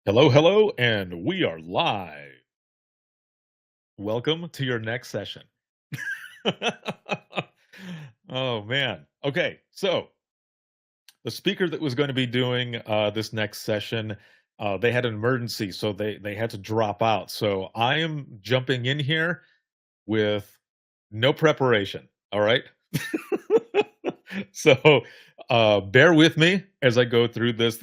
Hello, hello, and we are live. Welcome to your next session. Oh, man. Okay, so the speaker that was going to be doing this next session, they had an emergency, so they had to drop out. So I am jumping in here with no preparation. All right. So bear with me as I go through this.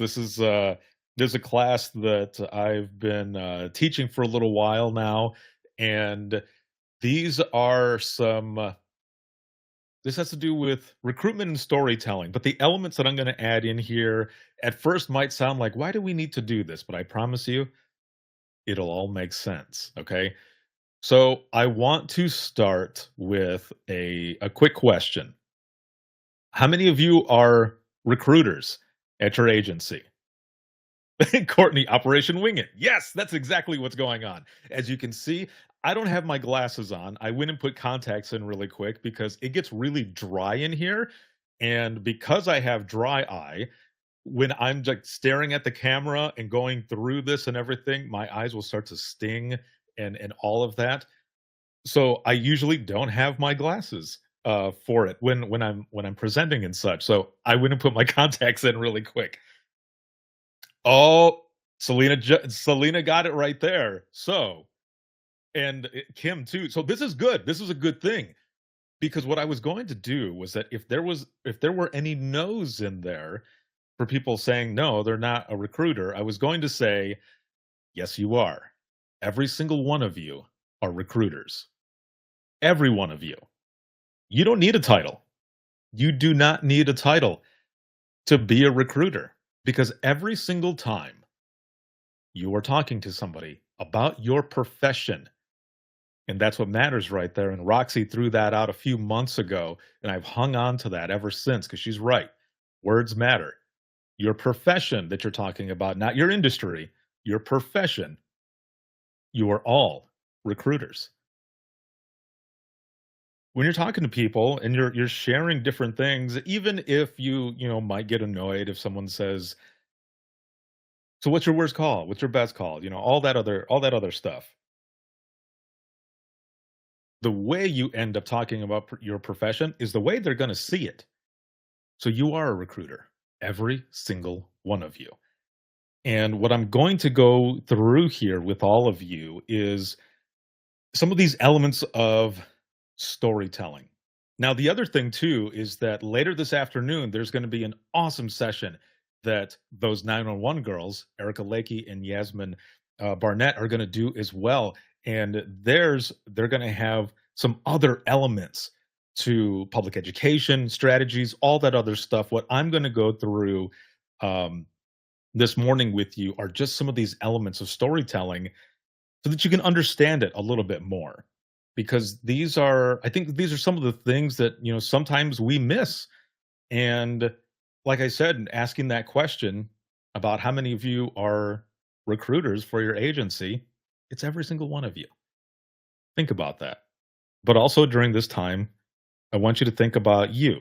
There's a class that I've been teaching for a little while now, and these are some. This has to do with recruitment and storytelling, but the elements that I'm going to add in here at first might sound like, why do we need to do this? But I promise you, it'll all make sense. Okay. So I want to start with a quick question. How many of you are recruiters at your agency? Courtney, Operation Wing It. Yes, that's exactly what's going on. As you can see, I don't have my glasses on. I went and put contacts in really quick because it gets really dry in here. And because I have dry eye, when I'm like staring at the camera and going through this and everything, my eyes will start to sting and all of that. So I usually don't have my glasses for it when I'm presenting and such. So I went and put my contacts in really quick. Oh, Selena got it right there. So, and Kim too. So this is good. This is a good thing because what I was going to do was that if there were any no's in there for people saying no, they're not a recruiter, I was going to say, yes, you are. Every single one of you are recruiters. Every one of you. You don't need a title. You do not need a title to be a recruiter because every single time you are talking to somebody about your profession, and that's what matters right there. And Roxy threw that out a few months ago, and I've hung on to that ever since because she's right. Words matter. Your profession that you're talking about, not your industry, your profession, you are all recruiters. When you're talking to people and you're sharing different things, even if you might get annoyed if someone says, "So what's your worst call? What's your best call?" All that other stuff. The way you end up talking about your profession is the way they're going to see it. So you are a recruiter, every single one of you. And what I'm going to go through here with all of you is some of these elements of storytelling. Now, the other thing too is that later this afternoon, there's going to be an awesome session that those 911 girls, Erica Lakey and Yasmin Barnett, are going to do as well. And they're going to have some other elements to public education strategies, all that other stuff. What I'm going to go through um, this morning with you are just some of these elements of storytelling so that you can understand it a little bit more because I think these are some of the things that sometimes we miss. And like I said, asking that question about how many of you are recruiters for your agency, it's every single one of you. Think about that. But also during this time, I want you to think about you.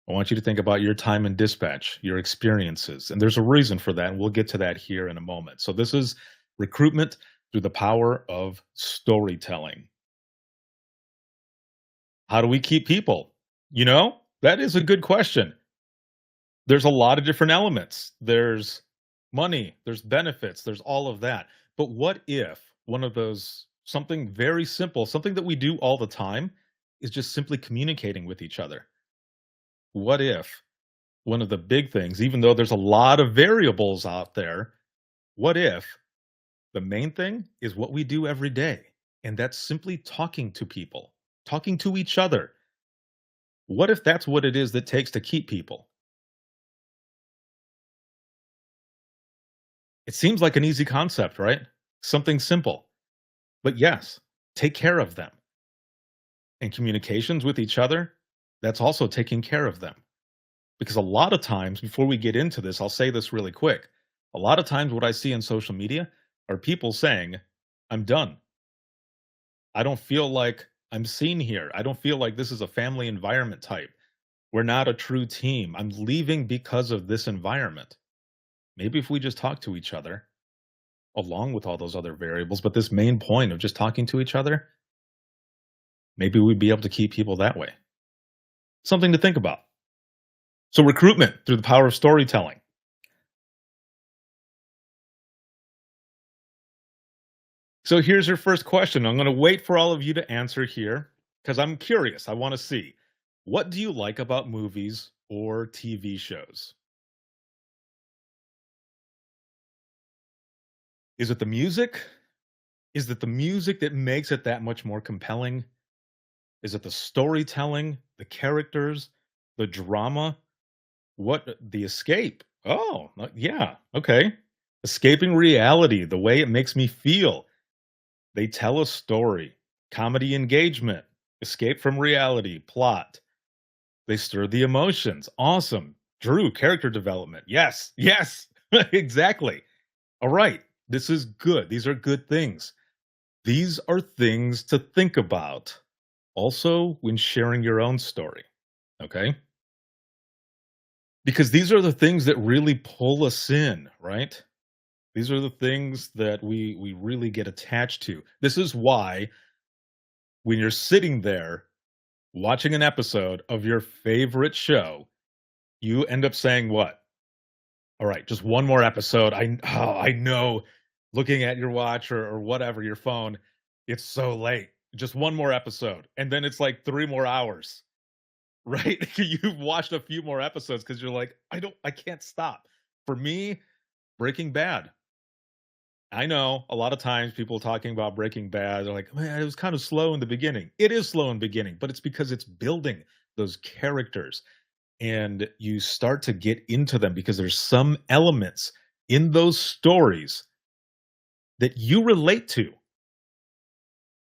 I want you to think about your time in dispatch, your experiences. And there's a reason for that. And we'll get to that here in a moment. So this is recruitment through the power of storytelling. How do we keep people? That is a good question. There's a lot of different elements. There's money, there's benefits, there's all of that. But what if one of those, something very simple, something that we do all the time, is just simply communicating with each other? What if one of the big things, even though there's a lot of variables out there, what if the main thing is what we do every day? And that's simply talking to people, talking to each other. What if that's what it is that takes to keep people? It seems like an easy concept, right? Something simple. But yes, take care of them. And communications with each other, that's also taking care of them. Because a lot of times, before we get into this, I'll say this really quick. A lot of times, what I see in social media are people saying, I'm done. I don't feel like I'm seen here. I don't feel like this is a family environment type. We're not a true team. I'm leaving because of this environment. Maybe if we just talk to each other, along with all those other variables. But this main point of just talking to each other, maybe we'd be able to keep people that way. Something to think about. So, recruitment through the power of storytelling. So, here's your first question. I'm going to wait for all of you to answer here because I'm curious. I want to see, what do you like about movies or TV shows? Is it the music? Is it the music that makes it that much more compelling? Is it the storytelling, the characters, the drama? What the escape? Oh, yeah, okay. Escaping reality, the way it makes me feel. They tell a story, comedy engagement, escape from reality, plot. They stir the emotions. Awesome. Drew, character development. Yes, yes, exactly. All right. This is good. These are good things. These are things to think about also when sharing your own story. Okay. Because these are the things that really pull us in, right? These are the things that we really get attached to. This is why when you're sitting there watching an episode of your favorite show, you end up saying what? All right, just one more episode. I know, looking at your watch or whatever, your phone, it's so late. Just one more episode. And then it's like 3 more hours, right? You've watched a few more episodes because you're like, I can't stop. For me, Breaking Bad. I know a lot of times people talking about Breaking Bad, they're like, man, it was kind of slow in the beginning. It is slow in the beginning, but it's because it's building those characters and you start to get into them because there's some elements in those stories that you relate to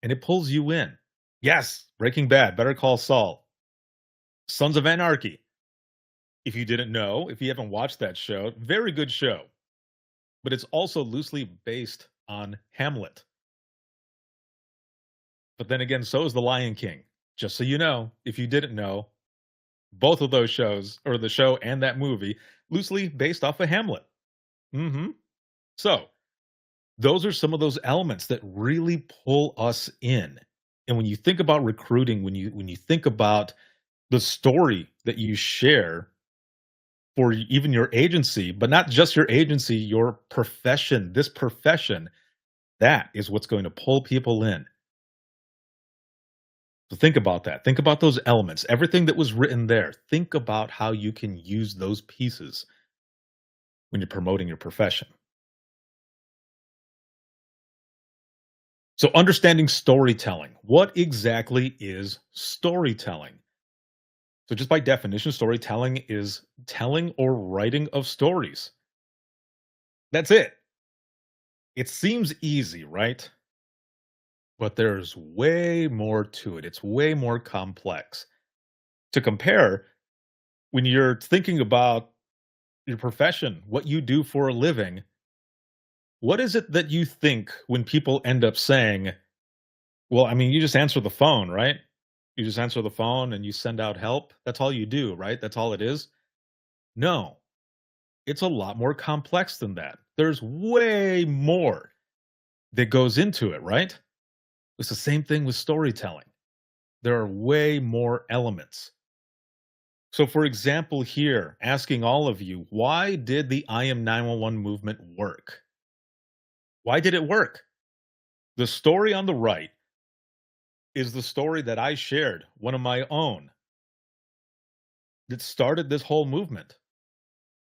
and it pulls you in. Yes, Breaking Bad, Better Call Saul, Sons of Anarchy. If you didn't know, if you haven't watched that show, very good show, but it's also loosely based on Hamlet. But then again, so is The Lion King. Just so you know, if you didn't know, both of those shows, or the show and that movie, loosely based off of Hamlet. Hmm. So, those are some of those elements that really pull us in. And when you think about recruiting, when you think about the story that you share for even your agency, but not just your agency, your profession, this profession, that is what's going to pull people in. So think about that. Think about those elements, everything that was written there. Think about how you can use those pieces when you're promoting your profession. So, understanding storytelling. What exactly is storytelling? So, just by definition, storytelling is telling or writing of stories. That's it. It seems easy, right? But there's way more to it. It's way more complex. To compare, when you're thinking about your profession, what you do for a living, what is it that you think when people end up saying, well, I mean, you just answer the phone, right? You just answer the phone and you send out help. That's all you do, right? That's all it is. No, it's a lot more complex than that. There's way more that goes into it, right? It's the same thing with storytelling. There are way more elements. So, for example, here, asking all of you, why did the I am 911 movement work? Why did it work? The story on the right is the story that I shared, one of my own, that started this whole movement.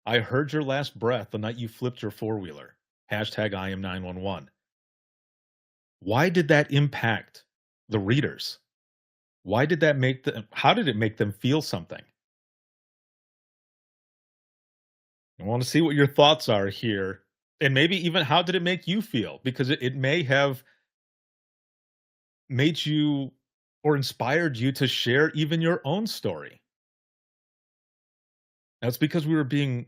I heard your last breath the night you flipped your four wheeler. Hashtag I am 911. Why did that impact the readers? Why did that make them, how did it make them feel something? I want to see what your thoughts are here. And maybe even how did it make you feel? Because it may have made you or inspired you to share even your own story. That's because we were being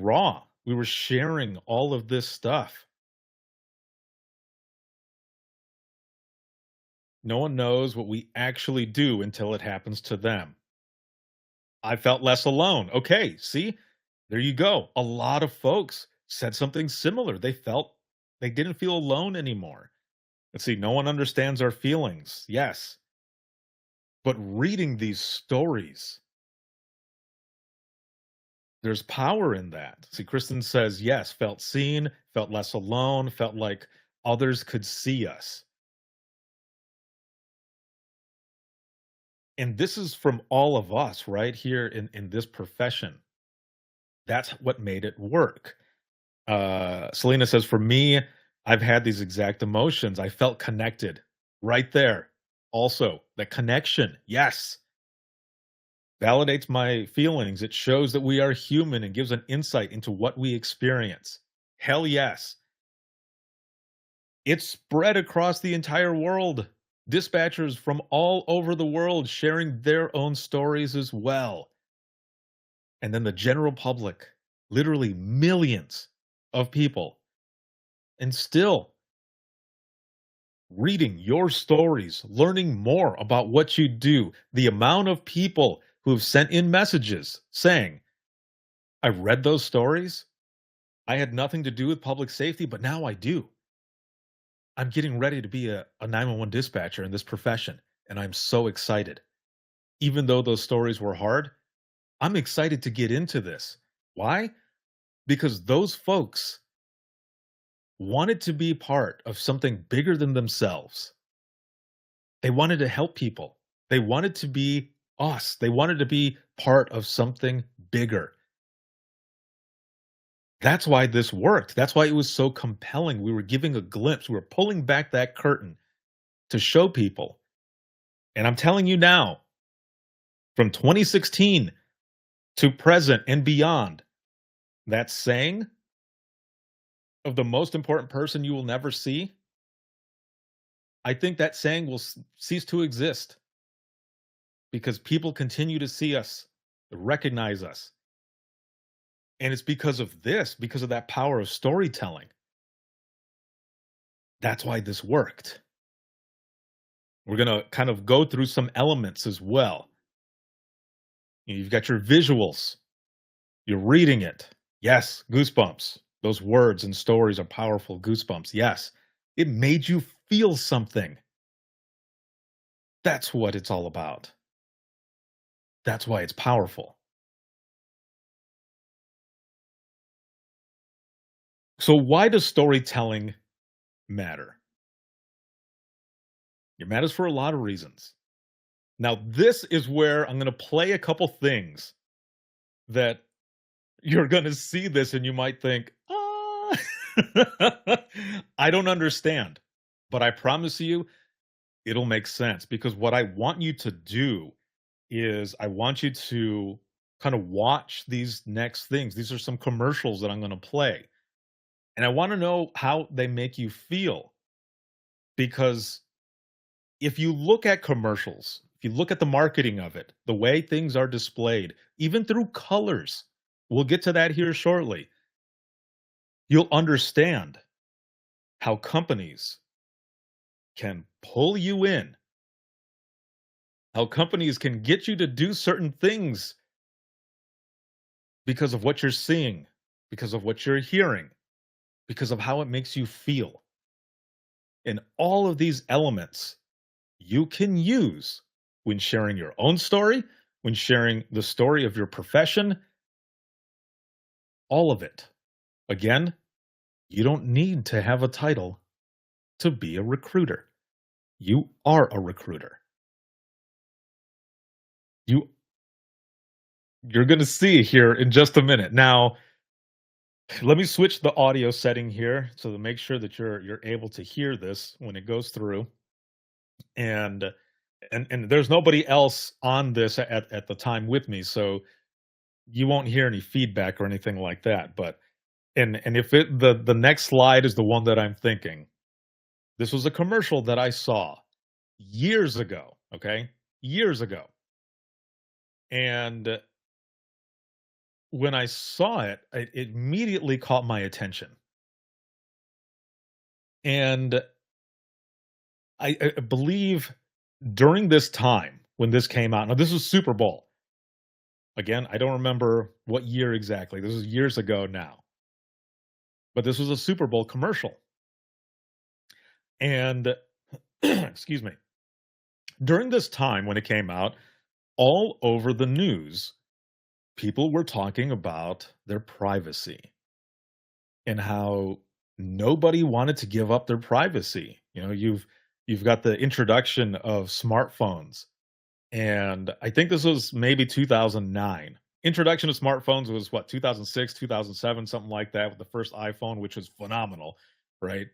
raw. We were sharing all of this stuff. No one knows what we actually do until it happens to them. I felt less alone. Okay, see? There you go. A lot of folks said something similar. They felt They didn't feel alone anymore. Let's see, no one understands our feelings. Yes. But reading these stories, there's power in that. See, Kristen says, yes, felt seen, felt less alone, felt like others could see us. And this is from all of us right here in this profession. That's what made it work. Selena says, for me, I've had these exact emotions. I felt connected right there. Also, the connection, yes, validates my feelings. It shows that we are human and gives an insight into what we experience. Hell yes. It's spread across the entire world. Dispatchers from all over the world sharing their own stories as well. And then the general public, literally millions of people. And still reading your stories, learning more about what you do, the amount of people who have sent in messages saying, I read those stories. I had nothing to do with public safety, but now I do. I'm getting ready to be a 911 dispatcher in this profession, and I'm so excited. Even though those stories were hard, I'm excited to get into this. Why? Because those folks wanted to be part of something bigger than themselves. They wanted to help people. They wanted to be us. They wanted to be part of something bigger. That's why this worked. That's why it was so compelling. We were giving a glimpse. We were pulling back that curtain to show people. And I'm telling you now, from 2016 to present and beyond, that saying of the most important person you will never see, I think that saying will cease to exist because people continue to see us, recognize us. And it's because of this, because of that power of storytelling. That's why this worked. We're going to kind of go through some elements as well. You've got your visuals, you're reading it. Yes, goosebumps. Those words and stories are powerful. Goosebumps. Yes, it made you feel something. That's what it's all about. That's why it's powerful. So, why does storytelling matter? It matters for a lot of reasons. Now, this is where I'm going to play a couple things that you're going to see this and you might think, ah, I don't understand. But I promise you, it'll make sense because what I want you to do is I want you to kind of watch these next things. These are some commercials that I'm going to play. And I want to know how they make you feel because if you look at commercials, if you look at the marketing of it, the way things are displayed, even through colors, we'll get to that here shortly, you'll understand how companies can pull you in, how companies can get you to do certain things because of what you're seeing, because of what you're hearing, because of how it makes you feel. And all of these elements you can use when sharing your own story, when sharing the story of your profession, all of it. Again, you don't need to have a title to be a recruiter. You are a recruiter. You you're going to see here in just a minute. Now, let me switch the audio setting here so to make sure that you're able to hear this when it goes through. And and there's nobody else on this at the time with me, so you won't hear any feedback or anything like that. But and if it the next slide is the one that I'm thinking, this was a commercial that I saw years ago. Okay, years ago, and when I saw it, it immediately caught my attention, and I believe during this time when this came out. Now this was Super Bowl. Again, I don't remember what year exactly. This was years ago now. But this was a Super Bowl commercial. And excuse me, during this time when it came out, all over the news, people were talking about their privacy and how nobody wanted to give up their privacy. You've got the introduction of smartphones, and I think this was maybe 2009. Introduction of smartphones was what, 2006, 2007, something like that, with the first iPhone, which was phenomenal, right?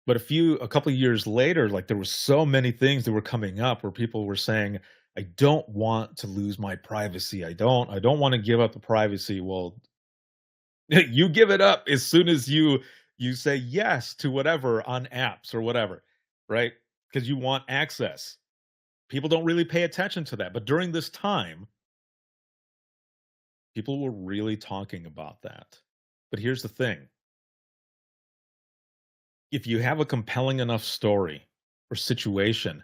But a couple of years later, like, there were so many things that were coming up where people were saying, "I don't want to lose my privacy. I don't wanna give up the privacy." Well, you give it up as soon as you say yes to whatever on apps or whatever, right? Because you want access. People don't really pay attention to that, but during this time, people were really talking about that. But here's the thing, if you have a compelling enough story or situation,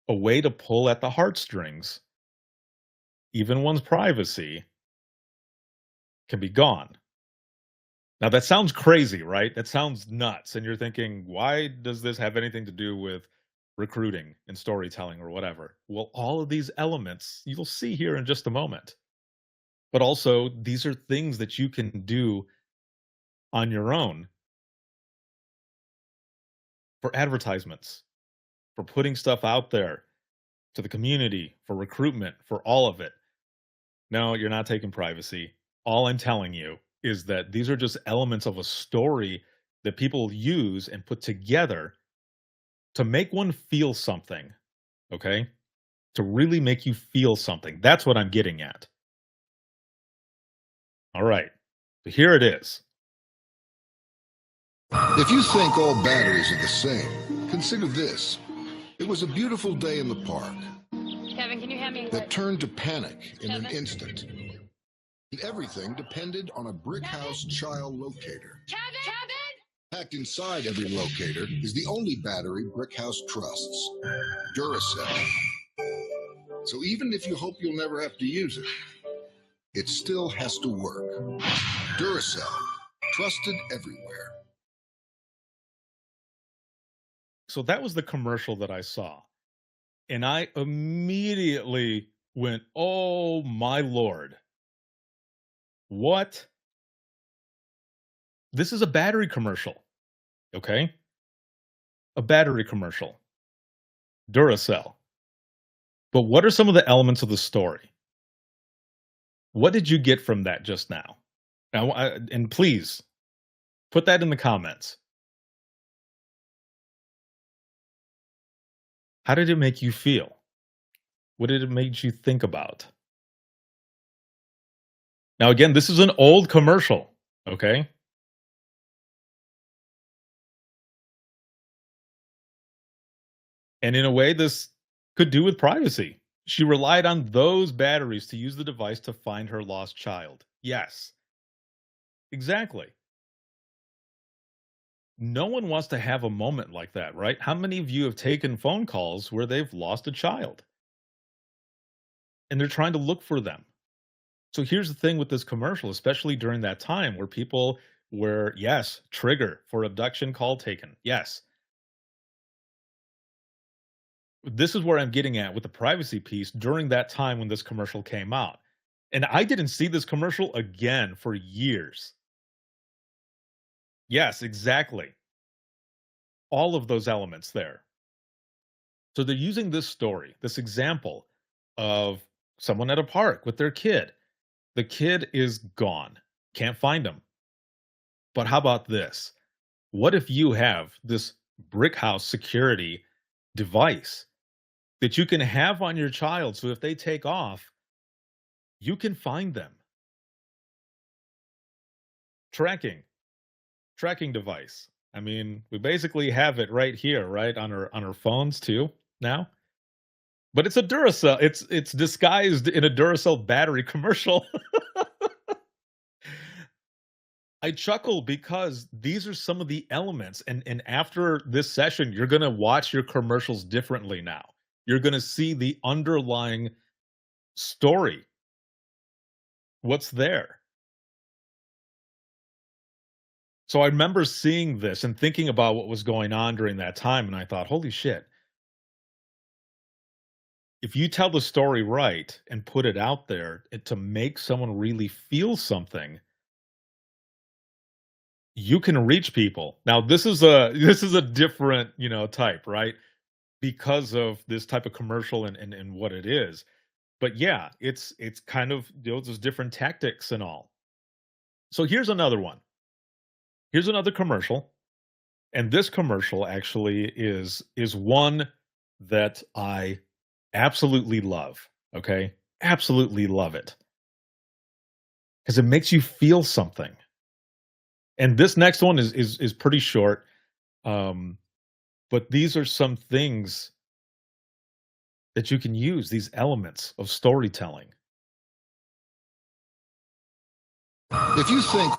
a way to pull at the heartstrings, even one's privacy can be gone. Now that sounds crazy, right? That sounds nuts. And you're thinking, why does this have anything to do with recruiting and storytelling or whatever? Well, all of these elements you'll see here in just a moment. But also, these are things that you can do on your own for advertisements, for putting stuff out there to the community, for recruitment, for all of it. No, you're not taking privacy. All I'm telling you is that these are just elements of a story that people use and put together to make one feel something, okay? To really make you feel something. That's what I'm getting at. All right. So here it is. If you think all batteries are the same, consider this. It was a beautiful day in the park Kevin, can you hand me? that turned to panic in an Kevin? instant. And everything depended on a brick house child locator. Kevin! Packed inside every locator is the only battery brick house trusts, Duracell. So even if you hope you'll never have to use it, it still has to work. Duracell, trusted everywhere. So that was the commercial that I saw. And I immediately went, "Oh my lord. What?" This is a battery commercial, okay? A battery commercial. Duracell. But what are some of the elements of the story? What did you get from that just now? And please put that in the comments. How did it make you feel? What did it make you think about? Now, again, this is an old commercial, okay? And in a way, this could do with privacy. She relied on those batteries to use the device to find her lost child. Yes, exactly. No one wants to have a moment like that, right? How many of you have taken phone calls where they've lost a child and they're trying to look for them? So here's the thing with this commercial, especially during that time where people were, yes, trigger for abduction call taken. Yes. This is where I'm getting at with the privacy piece during that time when this commercial came out. And I didn't see this commercial again for years. Yes, exactly. All of those elements there. So they're using this story, this example of someone at a park with their kid. The kid is gone, can't find him. But how about this? What if you have this brick house security device that you can have on your child so if they take off, you can find them? Tracking, tracking device. I mean, we basically have it right here, right on our phones too now. But it's a Duracell. It's disguised in a Duracell battery commercial. I chuckle because these are some of the elements, and after this session, you're gonna watch your commercials differently now. You're gonna see the underlying story, what's there. So I remember seeing this and thinking about what was going on during that time, and I thought, "Holy shit. If you tell the story right and put it out there and to make someone really feel something, you can reach people." Now this is a different, type, right? Because of this type of commercial and what it is. But yeah, it's kind of those different tactics and all. So here's another one. Here's another commercial, and this commercial actually is one that I absolutely love, okay? Absolutely love it because it makes you feel something. And this next one is pretty short, um, but these are some things that you can use, these elements of storytelling. If you think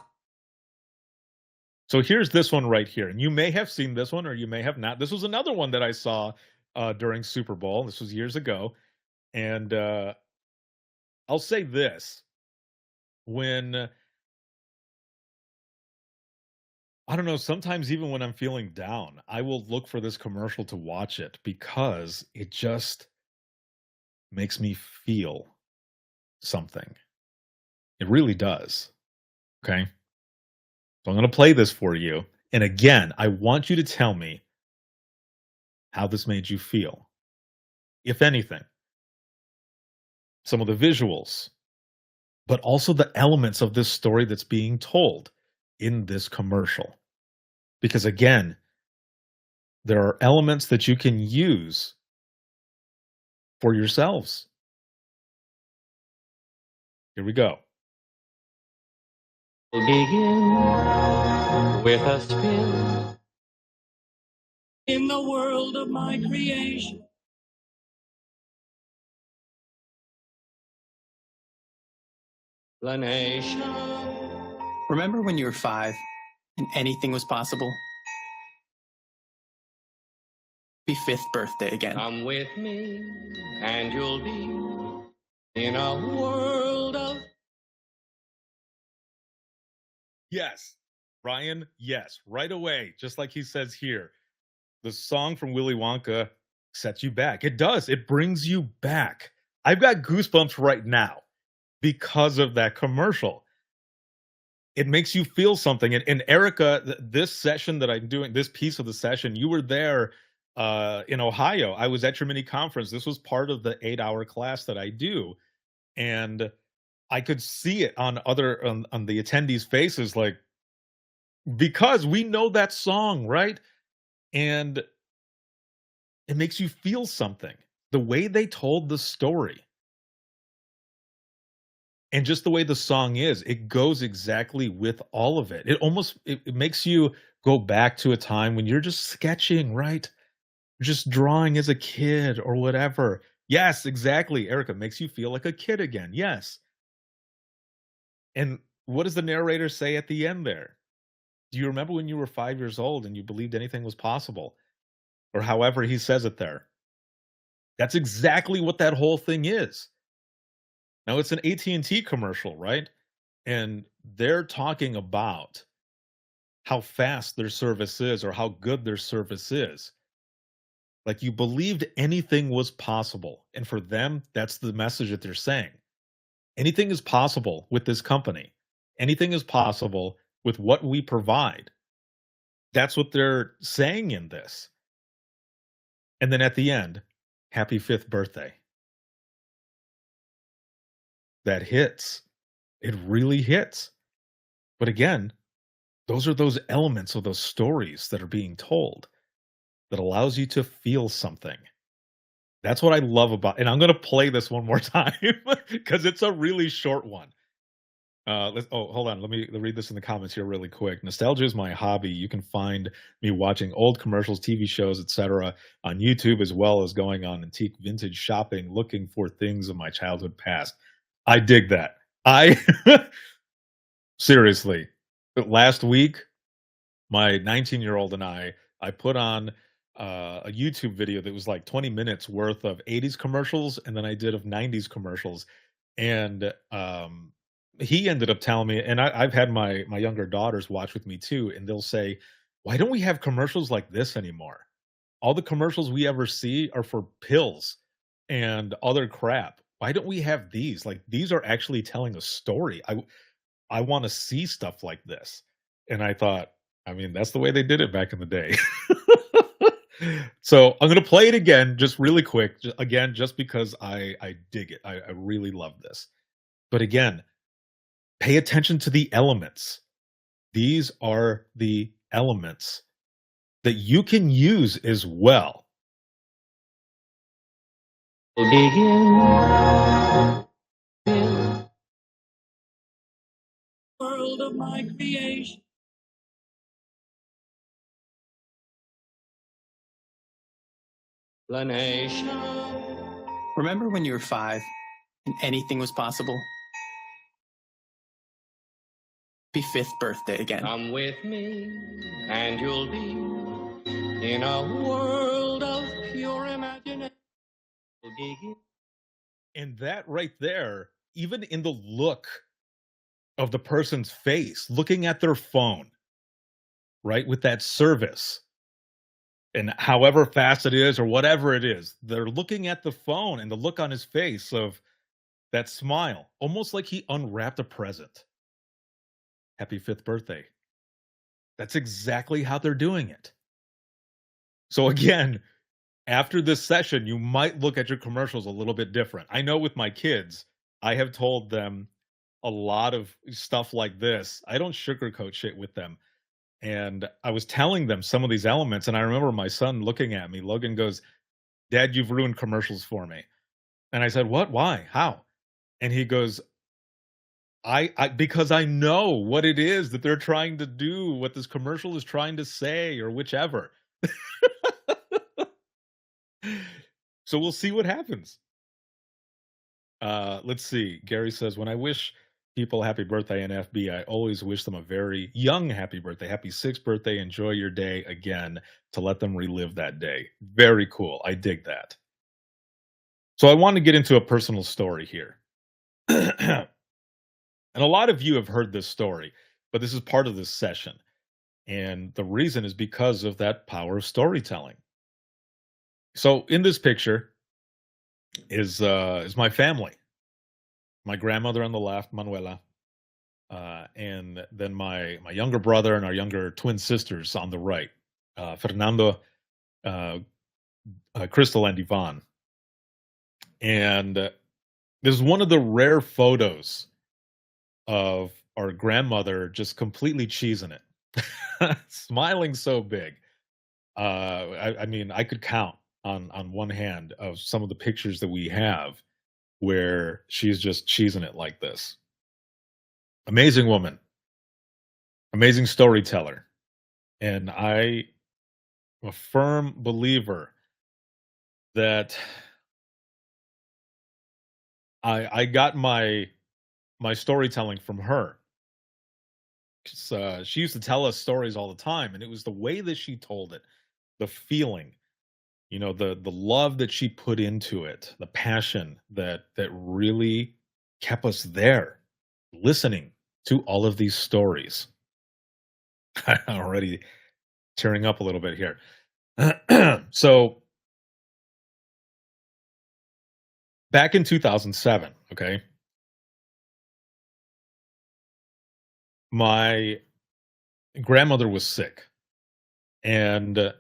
So here's this one right here, and you may have seen this one or you may have not. This was another one that I saw during Super Bowl. This was years ago, and I'll say this: when I don't know, sometimes even when I'm feeling down, I will look for this commercial to watch it because it just makes me feel something. It really does. Okay, so I'm going to play this for you, and again, I want you to tell me how this made you feel, if anything. Some of the visuals, but also the elements of this story that's being told in this commercial. Because again, there are elements that you can use for yourselves. Here we go. Begin with a spin in the world of my creation. The nation. Remember when you were 5 and anything was possible? Be 5th birthday again. Come with me and you'll be in a world of. Yes, Ryan, yes, right away, just like he says here. The song from Willy Wonka sets you back. It does. It brings you back. I've got goosebumps right now because of that commercial. It makes you feel something. And Erica, this session that I'm doing, this piece of the session, you were there in Ohio. I was at your mini conference. This was part of the 8-hour class that I do. And I could see it on the attendees' faces, like, because we know that song, right? And it makes you feel something. The way they told the story and just the way the song is, it goes exactly with all of it. It makes you go back to a time when you're just sketching, right? Just drawing as a kid or whatever. Yes, exactly. Erica makes you feel like a kid again. Yes. And what does the narrator say at the end there? Do you remember when you were 5 years old and you believed anything was possible? Or however he says it there. That's exactly what that whole thing is. Now it's an AT&T commercial, right? And they're talking about how fast their service is or how good their service is. Like you believed anything was possible. And for them, that's the message that they're saying. Anything is possible with this company. Anything is possible with what we provide. That's what they're saying in this. And then at the end, happy 5th birthday. That hits. It really hits. But again, those are those elements of those stories that are being told that allows you to feel something. That's what I love about, and I'm going to play this one more time because it's a really short one. Hold on. Let me read this in the comments here really quick. Nostalgia is my hobby. You can find me watching old commercials, TV shows, etc., on YouTube, as well as going on antique vintage shopping, looking for things of my childhood past. I dig that. I seriously, last week, my 19-year-old and I put on a YouTube video that was like 20 minutes worth of 80s commercials, and then I did of 90s commercials, and he ended up telling me, and I've had my younger daughters watch with me too, and they'll say, "Why don't we have commercials like this anymore? All the commercials we ever see are for pills and other crap. Why don't we have these? Like these are actually telling a story. I want to see stuff like this." And I thought, I mean, that's the way they did it back in the day. So I'm gonna play it again, just really quick, again, just because I dig it. I really love this. But again, pay attention to the elements. These are the elements that you can use as well. Begin world of my creation. Explanation. Remember when you were 5 and anything was possible? Happy 5th birthday again. Come with me, and you'll be in a world of pure imagination. And that right there, even in the look of the person's face, looking at their phone, right, with that service, and however fast it is or whatever it is, they're looking at the phone and the look on his face of that smile, almost like he unwrapped a present. Happy 5th birthday. That's exactly how they're doing it. So again, after this session, you might look at your commercials a little bit different. I know with my kids, I have told them a lot of stuff like this. I don't sugarcoat shit with them. And I was telling them some of these elements, and I remember my son looking at me. Logan goes, "Dad, you've ruined commercials for me." And I said, "What? Why? How?" And he goes, I because I know what it is that they're trying to do, what this commercial is trying to say, or whichever." So we'll see what happens. Let's see. Gary says, "When I wish people happy birthday in FB, I always wish them a very young happy birthday. Happy 6th birthday. Enjoy your day again," to let them relive that day. Very cool. I dig that. So I want to get into a personal story here. And a lot of you have heard this story, but this is part of this session. And the reason is because of that power of storytelling. So in this picture is my family. My grandmother on the left, Manuela, and then my younger brother and our younger twin sisters on the right, Fernando, uh, Crystal, and Yvonne. And this is one of the rare photos of our grandmother just completely cheesing it, smiling so big. I mean, I could count on one hand of some of the pictures that we have where she's just cheesing it like this. Amazing woman, amazing storyteller, and I am a firm believer that I got my storytelling from her. 'Cause, she used to tell us stories all the time, and it was the way that she told it, the feeling, the love that she put into it, the passion that really kept us there, listening to all of these stories. I'm already tearing up a little bit here. So back in 2007, okay, my grandmother was sick, and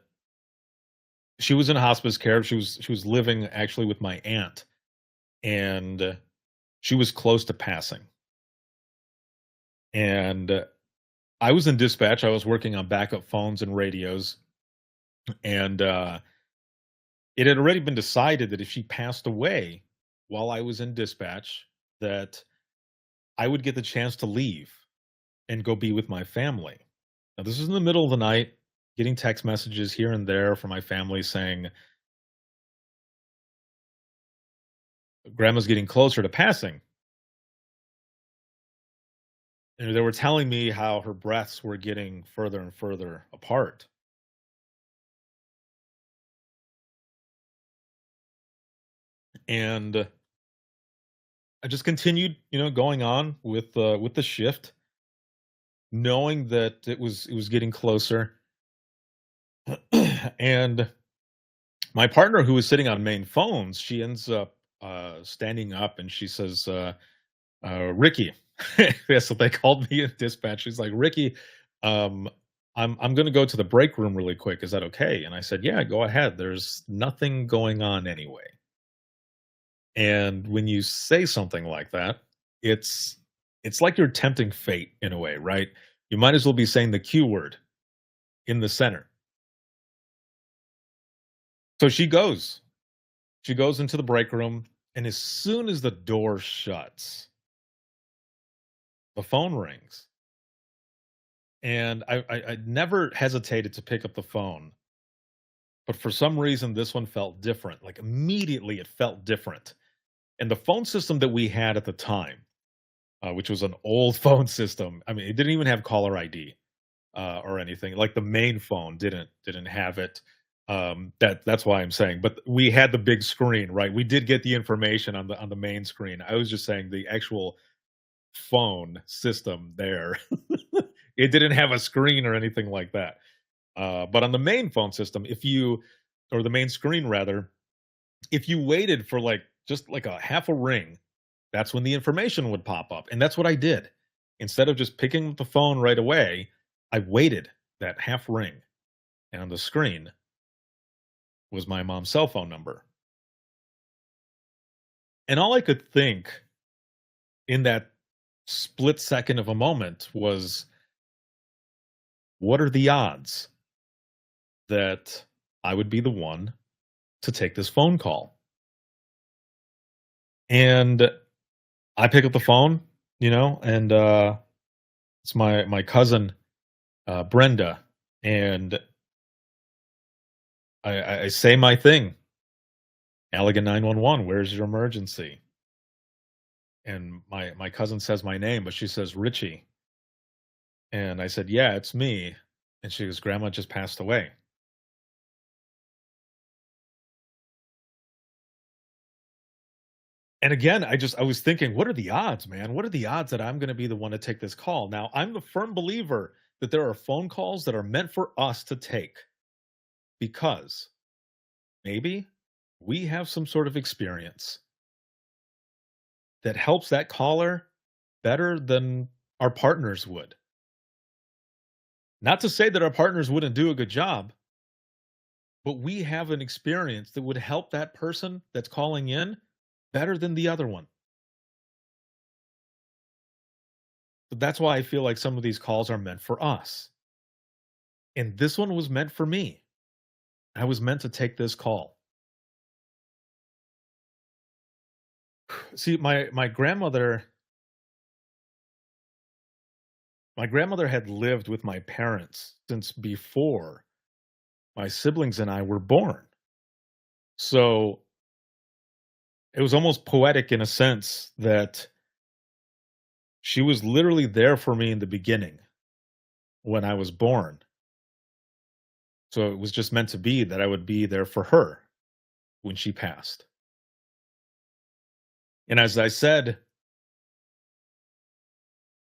she was in hospice care. She was living actually with my aunt, and she was close to passing. And I was in dispatch. I was working on backup phones and radios, and it had already been decided that if she passed away while I was in dispatch, that I would get the chance to leave and go be with my family. Now, this is in the middle of the night, getting text messages here and there from my family saying, "Grandma's getting closer to passing." And they were telling me how her breaths were getting further and further apart. And I just continued, going on with the shift, knowing that it was getting closer. And my partner, who was sitting on main phones, she ends up standing up and she says, Ricky. That's what they called me in dispatch. She's like, Ricky, um, I'm gonna go to the break room really quick. Is that okay? And I said, yeah, go ahead. There's nothing going on anyway. And when you say something like that, it's it's like you're tempting fate in a way, right? You might as well be saying the Q word in the center. So she goes. She goes into the break room, and as soon as the door shuts, the phone rings. And I never hesitated to pick up the phone, but for some reason, this one felt different. Like immediately, it felt different. And the phone system that we had at the time, which was an old phone system. I mean, it didn't even have caller ID or anything. Like the main phone didn't have it. That's why I'm saying. But we had the big screen, right? We did get the information on the main screen. I was just saying the actual phone system there. It didn't have a screen or anything like that. But on the main phone system, if you or the main screen rather, if you waited for like just like a half a ring, that's when the information would pop up. And that's what I did. Instead of just picking up the phone right away, I waited that half ring. And on the screen was my mom's cell phone number. And all I could think in that split second of a moment was, what are the odds that I would be the one to take this phone call? And I pick up the phone, and it's my cousin Brenda, and I say my thing, Allegan 911, where's your emergency? And my cousin says my name, but she says Richie, and I said, yeah, it's me, and she goes, Grandma just passed away. And again, I was thinking, what are the odds, man? What are the odds that I'm going to be the one to take this call? Now, I'm a firm believer that there are phone calls that are meant for us to take because maybe we have some sort of experience that helps that caller better than our partners would. Not to say that our partners wouldn't do a good job, but we have an experience that would help that person that's calling in better than the other one. But that's why I feel like some of these calls are meant for us. And this one was meant for me. I was meant to take this call. See, my grandmother had lived with my parents since before my siblings and I were born. So it was almost poetic in a sense that she was literally there for me in the beginning when I was born. So it was just meant to be that I would be there for her when she passed. And as I said,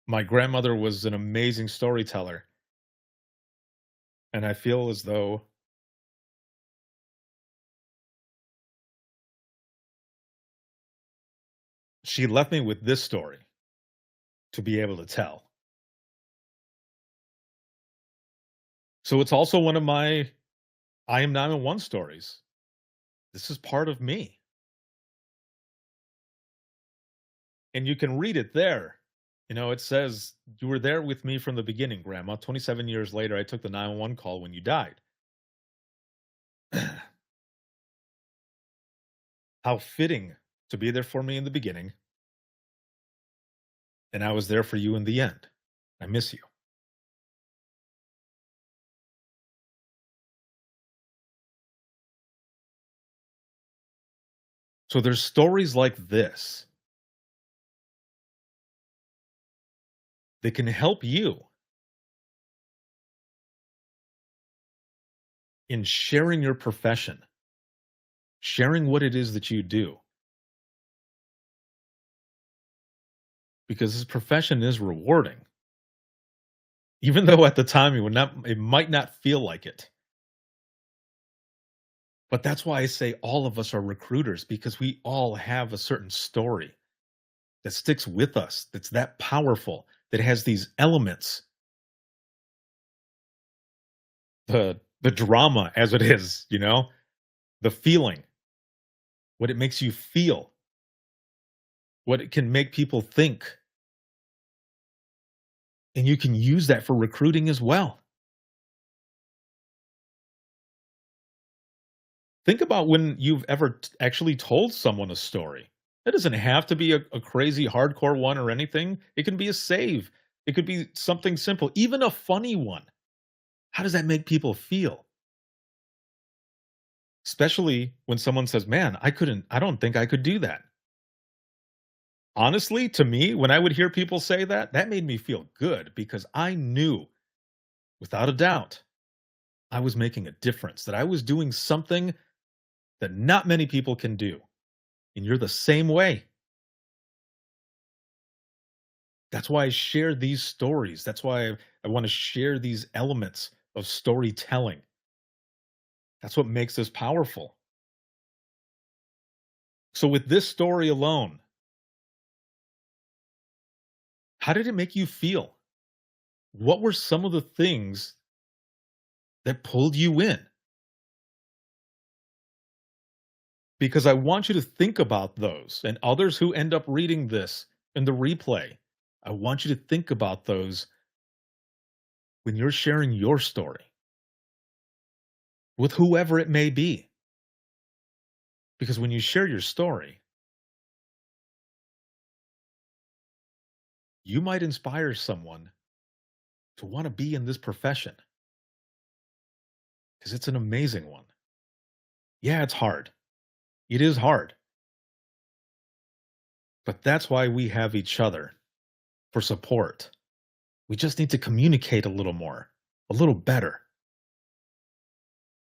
my grandmother was an amazing storyteller. And I feel as though she left me with this story to be able to tell. So it's also one of my I am 911 stories. This is part of me. And you can read it there. It says, you were there with me from the beginning, Grandma. 27 years later, I took the 911 call when you died. How fitting to be there for me in the beginning, and I was there for you in the end. I miss you. So there's stories like this that can help you in sharing your profession, sharing what it is that you do. because this profession is rewarding, even though at the time it might not feel like it. But that's why I say all of us are recruiters because we all have a certain story that sticks with us, that's that powerful, that has these elements, the drama as it is, the feeling, what it makes you feel, what it can make people think. And you can use that for recruiting as well. Think about when you've ever actually told someone a story. It doesn't have to be a crazy hardcore one or anything. It can be a save. It could be something simple, even a funny one. How does that make people feel? Especially when someone says, "Man, I don't think I could do that." Honestly, to me, when I would hear people say that, that made me feel good because I knew without a doubt I was making a difference, that I was doing something that not many people can do. And you're the same way. That's why I share these stories. That's why I want to share these elements of storytelling. That's what makes this powerful. So, with this story alone, how did it make you feel? What were some of the things that pulled you in? Because I want you to think about those and others who end up reading this in the replay. I want you to think about those when you're sharing your story with whoever it may be. Because when you share your story, you might inspire someone to want to be in this profession because it's an amazing one. Yeah, it's hard. It is hard. But that's why we have each other for support. We just need to communicate a little more, a little better.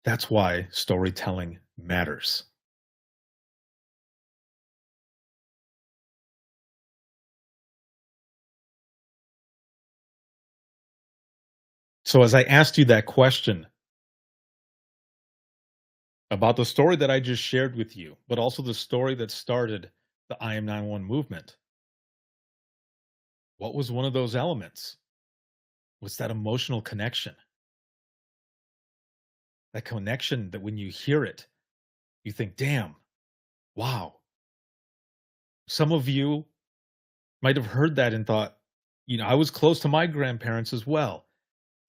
That's why storytelling matters. So, as I asked you that question about the story that I just shared with you, but also the story that started the I Am 911 movement, what was one of those elements? Was that emotional connection? That connection that when you hear it, you think, damn, wow. Some of you might have heard that and thought, I was close to my grandparents as well,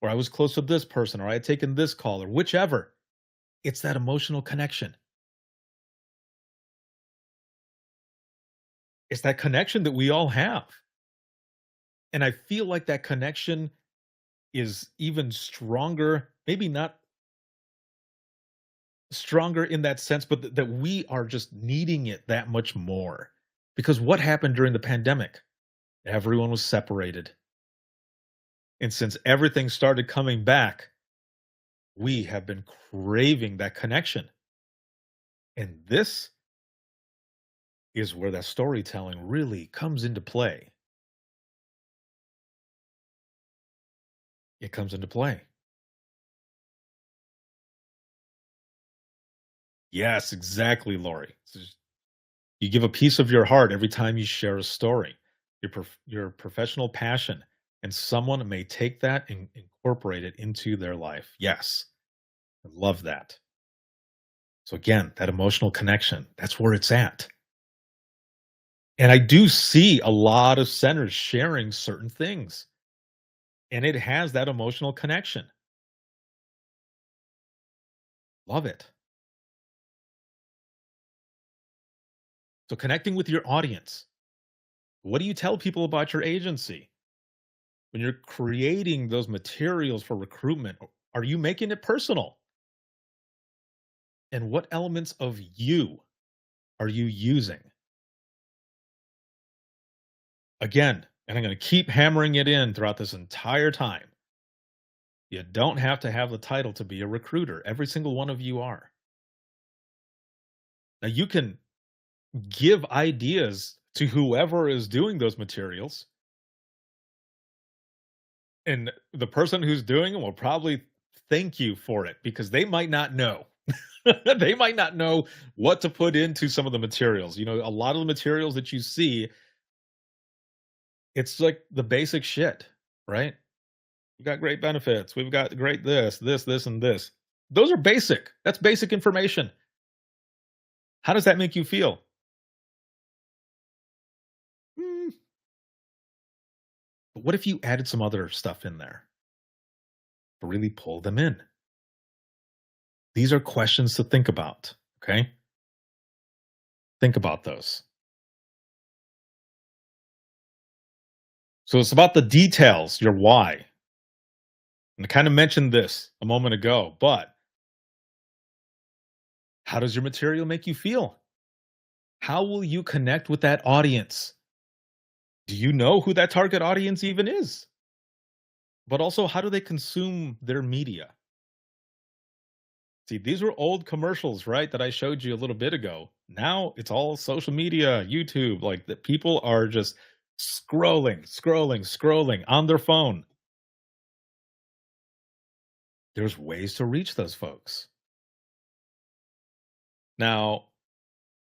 or I was close to this person, or I had taken this call, or whichever. It's that emotional connection. It's that connection that we all have. And I feel like that connection is even stronger, maybe not stronger in that sense, but that we are just needing it that much more. Because what happened during the pandemic? Everyone was separated. And since everything started coming back, we have been craving that connection. And this is where that storytelling really comes into play. It comes into play. Yes, exactly, Lori. You give a piece of your heart every time you share a story, your professional passion, and someone may take that and incorporate it into their life. Yes, I love that. So again, that emotional connection, that's where it's at. And I do see a lot of centers sharing certain things, and it has that emotional connection. Love it. So connecting with your audience. What do you tell people about your agency? When you're creating those materials for recruitment, are you making it personal? And what elements of you are you using? Again, and I'm going to keep hammering it in throughout this entire time. You don't have to have the title to be a recruiter. Every single one of you are. Now, you can give ideas to whoever is doing those materials, and the person who's doing them will probably thank you for it because they might not know. They might not know what to put into some of the materials. You know, a lot of the materials that you see, it's like the basic shit, right? We've got great benefits. We've got great this, and this. Those are basic. That's basic information. How does that make you feel? Hmm, but what if you added some other stuff in there to really pull them in? These are questions to think about. Okay. Think about those. So it's about the details, your why. And I kind of mentioned this a moment ago, but how does your material make you feel? How will you connect with that audience? Do you know who that target audience even is? But also, how do they consume their media? See, these were old commercials, right? That I showed you a little bit ago. Now it's all social media, YouTube, like the people are just scrolling on their phone. There's ways to reach those folks. Now,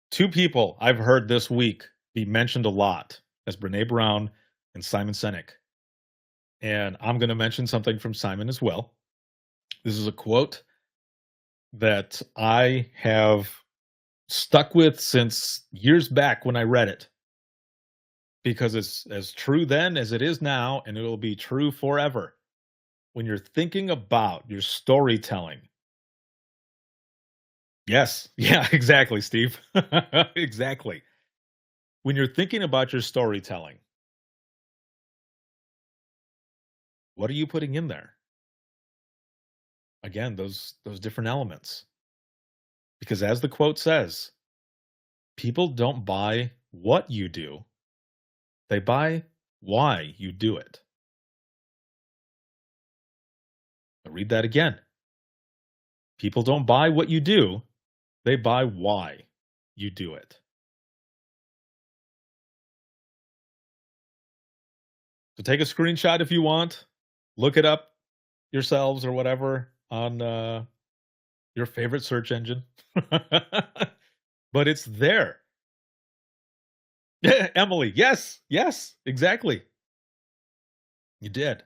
two people I've heard this week be mentioned a lot as Brene Brown and Simon Sinek. And I'm going to mention something from Simon as well. This is a quote that I have stuck with since years back when I read it because it's as true then as it is now, and it will be true forever. When you're thinking about your storytelling, yes, yeah, exactly, Steve. Exactly. When you're thinking about your storytelling, what are you putting in there? Again, those different elements. Because as the quote says, people don't buy what you do, they buy why you do it. I'll read that again. People don't buy what you do, they buy why you do it. So take a screenshot if you want. Look it up yourselves or whatever on your favorite search engine. But it's there. Yeah, Emily. Yes, yes, exactly. You did.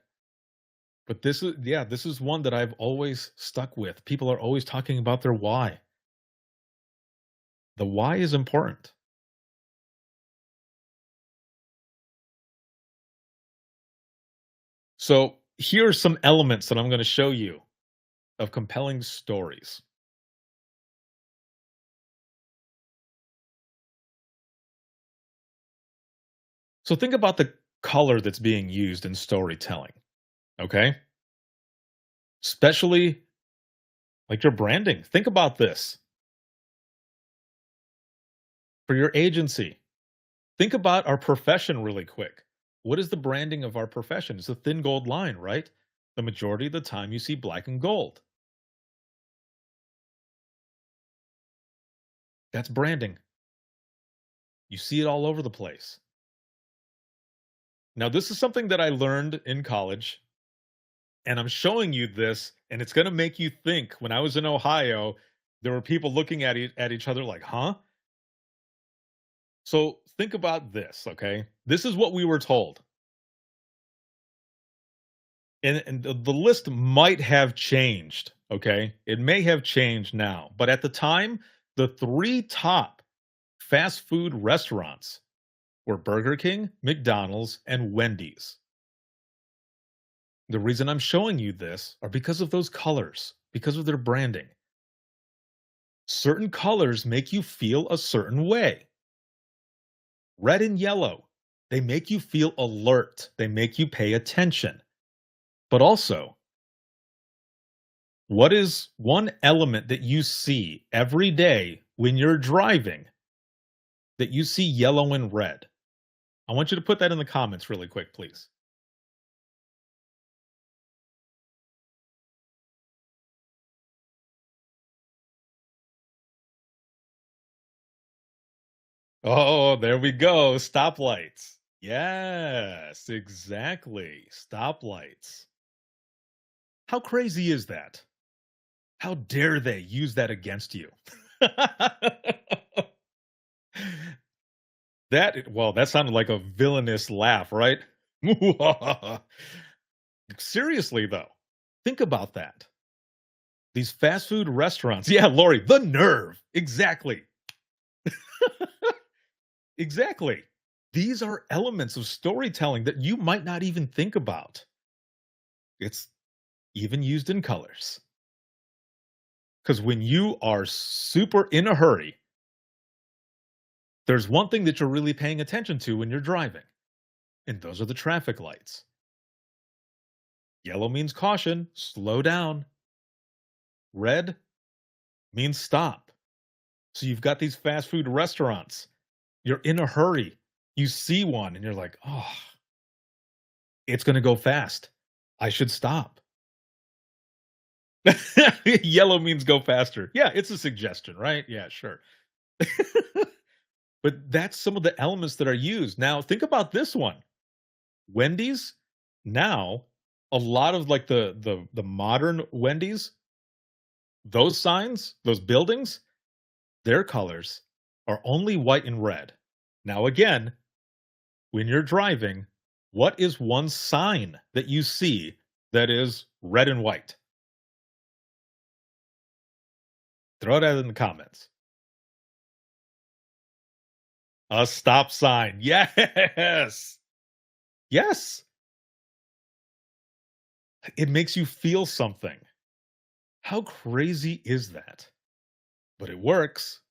But this is one that I've always stuck with. People are always talking about their why. The why is important. So here are some elements that I'm going to show you of compelling stories. So think about the color that's being used in storytelling, okay? Especially like your branding. Think about this for your agency. Think about our profession really quick. What is the branding of our profession? It's a thin gold line, right? The majority of the time you see black and gold. That's branding. You see it all over the place. Now, this is something that I learned in college, and I'm showing you this, and it's going to make you think. When I was in Ohio, there were people looking at each other like, huh? So think about this, okay? This is what we were told. And the list might have changed, okay? It may have changed now. But at the time, the three top fast food restaurants were Burger King, McDonald's, and Wendy's. The reason I'm showing you this are because of those colors, because of their branding. Certain colors make you feel a certain way. Red and yellow, they make you feel alert, they make you pay attention. But also, what is one element that you see every day when you're driving that you see yellow and red? I want you to put that in the comments really quick, please. Oh, there we go. Stoplights. Yes, exactly. Stoplights. How crazy is that? How dare they use that against you? That sounded like a villainous laugh, right? Seriously, though, think about that. These fast food restaurants. Yeah, Lori, the nerve. Exactly. Exactly. These are elements of storytelling that you might not even think about. It's even used in colors. Because when you are super in a hurry, there's one thing that you're really paying attention to when you're driving, and those are the traffic lights. Yellow means caution, slow down. Red means stop. So you've got these fast food restaurants. You're in a hurry. You see one and you're like, oh, it's going to go fast. I should stop. Yellow means go faster. Yeah, it's a suggestion, right? Yeah, sure. But that's some of the elements that are used. Now, think about this one. Wendy's now, a lot of like the modern Wendy's, those signs, those buildings, their colors are only white and red. Now, again, when you're driving, what is one sign that you see that is red and white? Throw that in the comments. A stop sign. Yes. Yes. It makes you feel something. How crazy is that? But it works.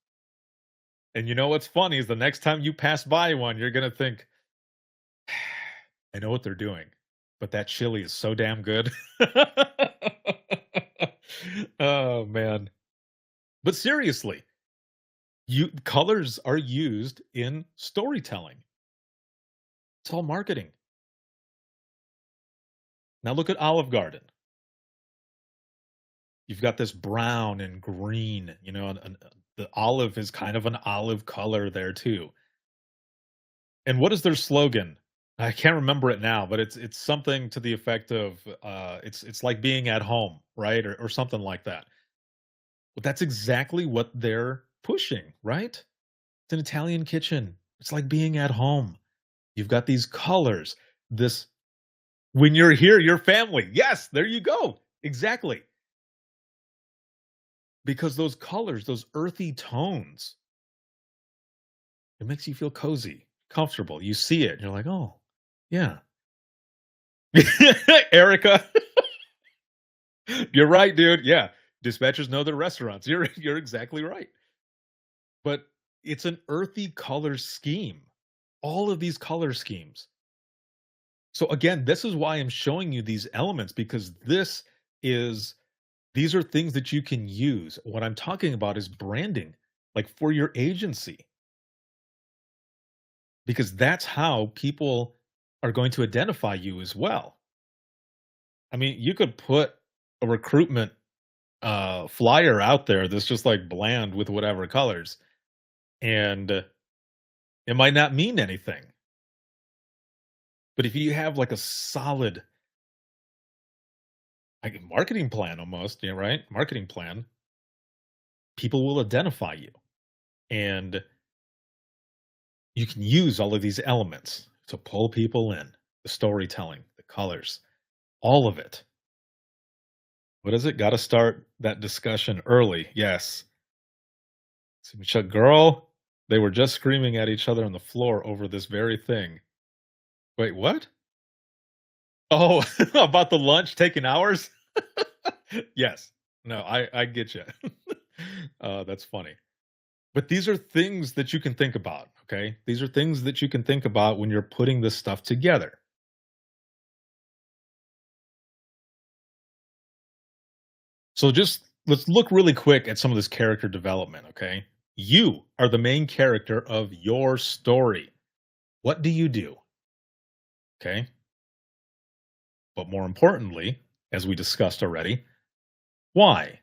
And you know what's funny is the next time you pass by one, you're going to think, I know what they're doing, but that chili is so damn good. Oh, man. But seriously, colors are used in storytelling. It's all marketing. Now look at Olive Garden. You've got this brown and green, and the olive is kind of an olive color there too. And what is their slogan? I can't remember it now, but it's something to the effect of it's like being at home, right? Or something like that. But that's exactly what they're pushing, right? It's an Italian kitchen. It's like being at home. You've got these colors. This when you're here, your family. Yes, there you go. Exactly. Because those colors, those earthy tones, it makes you feel cozy, comfortable. You see it, and you're like, "Oh, yeah." Erica, you're right, dude. Yeah, dispatchers know their restaurants. You're exactly right. But it's an earthy color scheme. All of these color schemes. So again, this is why I'm showing you these elements because these are things that you can use. What I'm talking about is branding, like for your agency, because that's how people are going to identify you as well. I mean, you could put a recruitment flyer out there that's just like bland with whatever colors, and it might not mean anything. But if you have like a solid like marketing plan almost, yeah, right? Marketing plan, people will identify you. And you can use all of these elements to pull people in, the storytelling, the colors, all of it. What is it? Got to start that discussion early. Yes. See, Michelle, girl, they were just screaming at each other on the floor over this very thing. Wait, what? Oh, about the lunch taking hours? Yes. No, I get you. That's funny. But these are things that you can think about, okay? These are things that you can think about when you're putting this stuff together. So just let's look really quick at some of this character development, okay? You are the main character of your story. What do you do? Okay? But more importantly, as we discussed already, why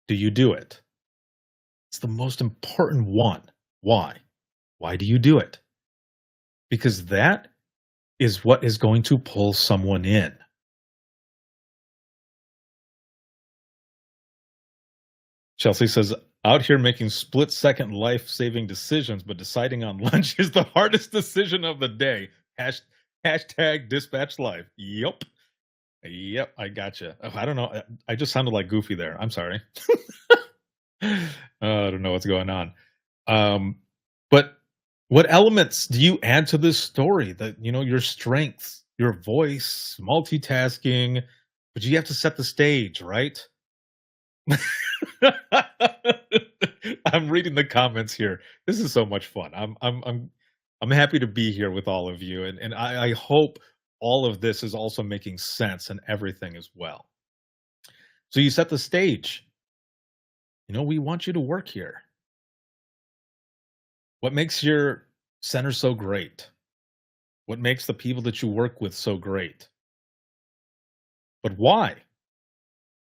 do you do it? It's the most important one. Why? Why do you do it? Because that is what is going to pull someone in. Chelsea says, out here making split second life saving decisions, but deciding on lunch is the hardest decision of the day. Hashtag dispatch life. Yep. Yep. I gotcha. Oh, I don't know. I just sounded like Goofy there. I'm sorry. I don't know what's going on. But what elements do you add to this story? That your strengths, your voice, multitasking, but you have to set the stage, right? I'm reading the comments here. This is so much fun. I'm happy to be here with all of you, and I hope all of this is also making sense and everything as well. So you set the stage. We want you to work here. What makes your center so great? What makes the people that you work with so great? But why?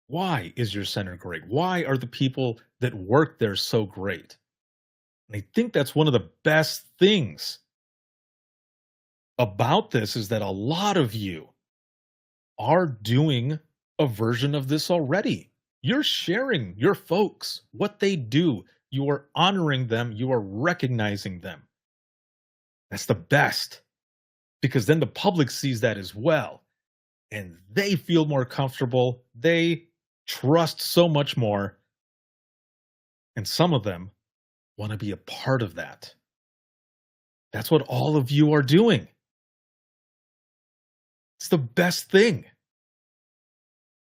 Why is your center great? Why are the people that work there so great? And I think that's one of the best things about this is that a lot of you are doing a version of this already. You're sharing your folks, what they do. You are honoring them. You are recognizing them. That's the best because then the public sees that as well. And they feel more comfortable. They trust so much more. And some of them want to be a part of that. That's what all of you are doing. It's the best thing.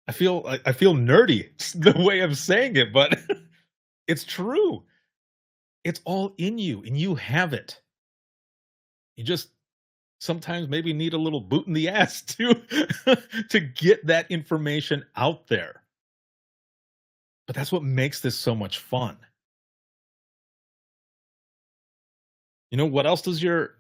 I feel nerdy the way I'm saying it, but it's true. It's all in you, and you have it. You just sometimes maybe need a little boot in the ass to get that information out there. But that's what makes this so much fun. What else does your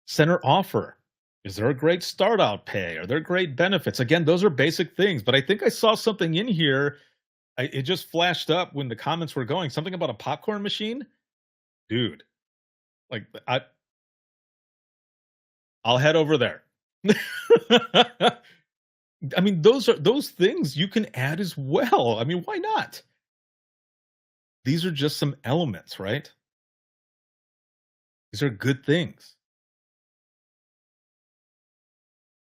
center offer? Is there a great start out pay? Are there great benefits? Again, those are basic things, but I think I saw something in here. It just flashed up when the comments were going. Something about a popcorn machine? Dude, like I'll head over there. I mean, those things you can add as well. I mean, why not? These are just some elements, right? These are good things.